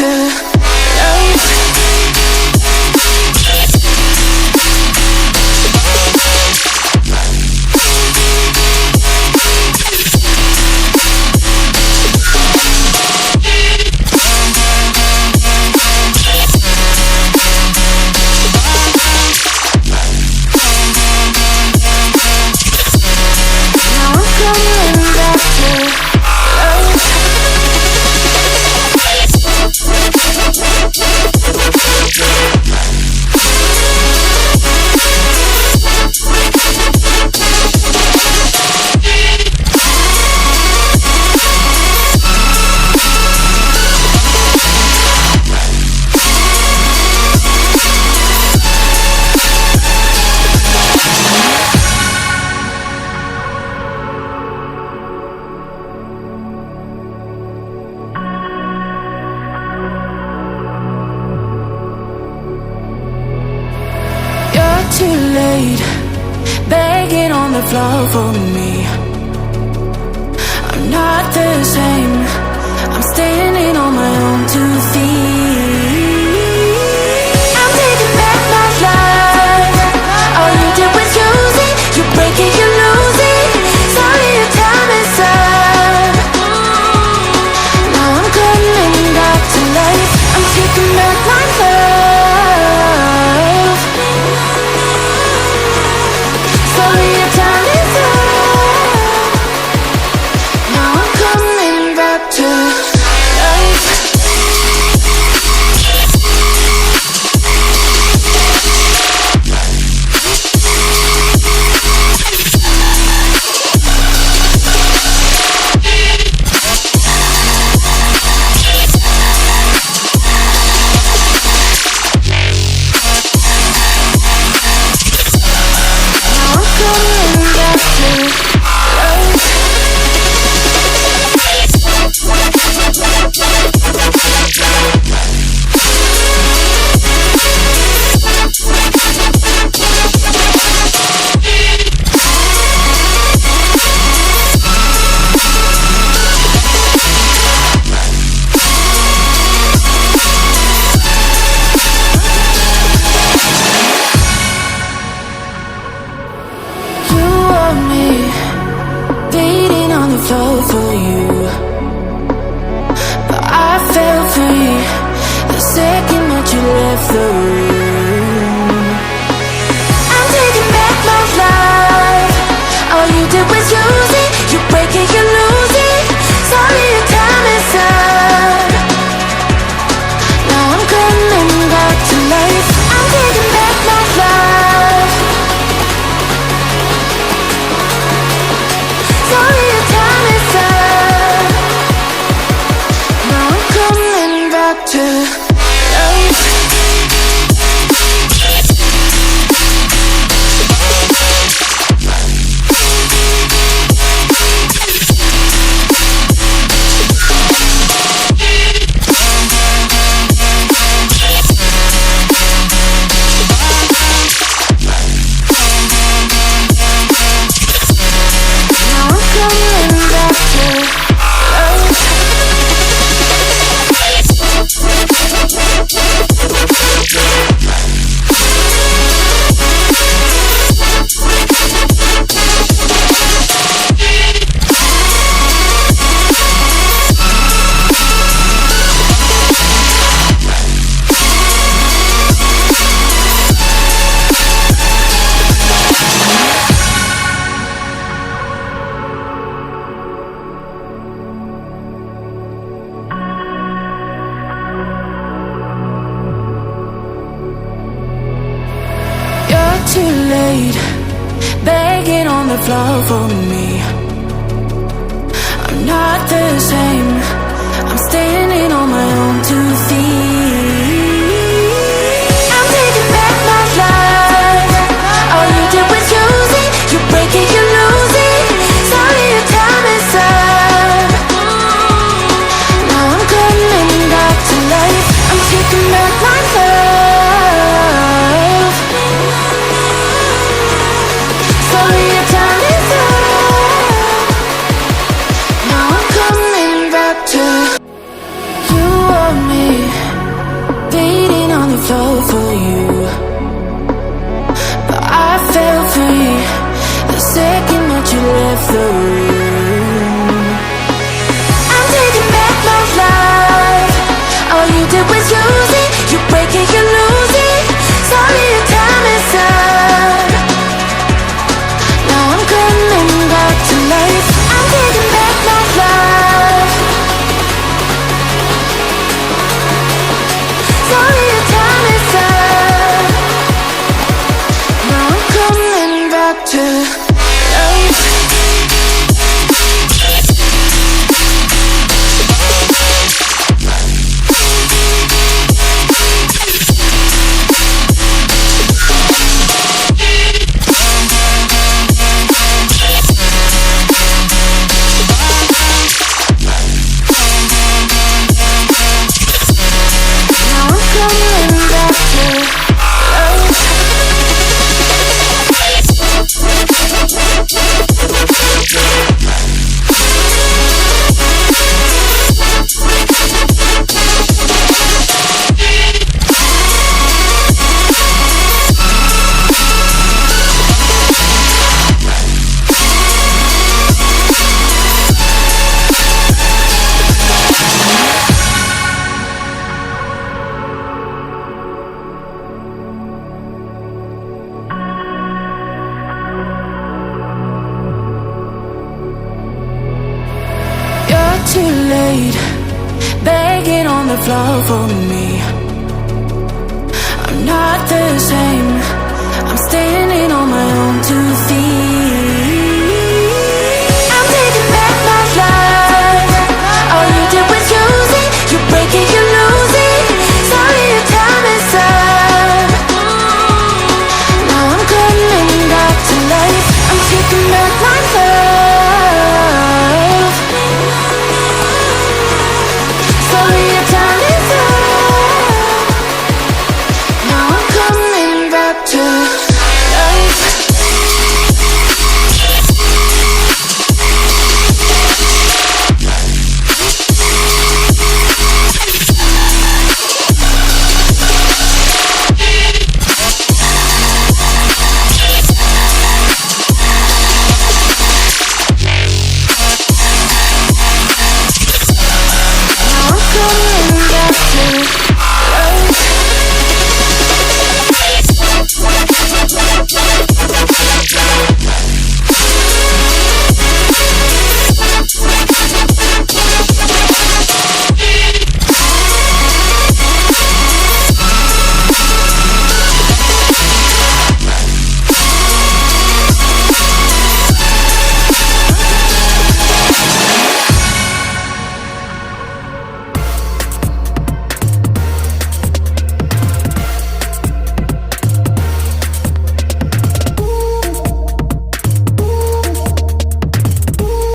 to life. Now I'm coming back to life. You're too late, begging on the floor for me. I'm not the same, I'm standing on my own 2 feet. I'm taking back my life. All you did was use it, you break it, you lose it. Sorry, your time is up. Now I'm coming back to life. I'm taking back my love. Sorry, your time is up. Now I'm coming back to life. Now I'm coming back to life. You want me beating on the floor for you, but I fell free the second that you left the room. I'm taking back my life. All you did was use it, you break it, you lose it. Sorry, your time is up. Now I'm coming back to life. I'm taking back my life. Sorry, your time is up. Now I'm coming back to life. Now I'm coming back to life. You're too late, begging on the floor for me. I'm not the same, I'm standing on my own 2 feet. I'm taking back my life. All you did was use it, you break it, you lose it. Sorry, your time is up. Now I'm coming back to life. I'm taking back my love. Sorry, your time is up. Now I'm coming the floor for me. I'm not the same, I'm standing on my own 2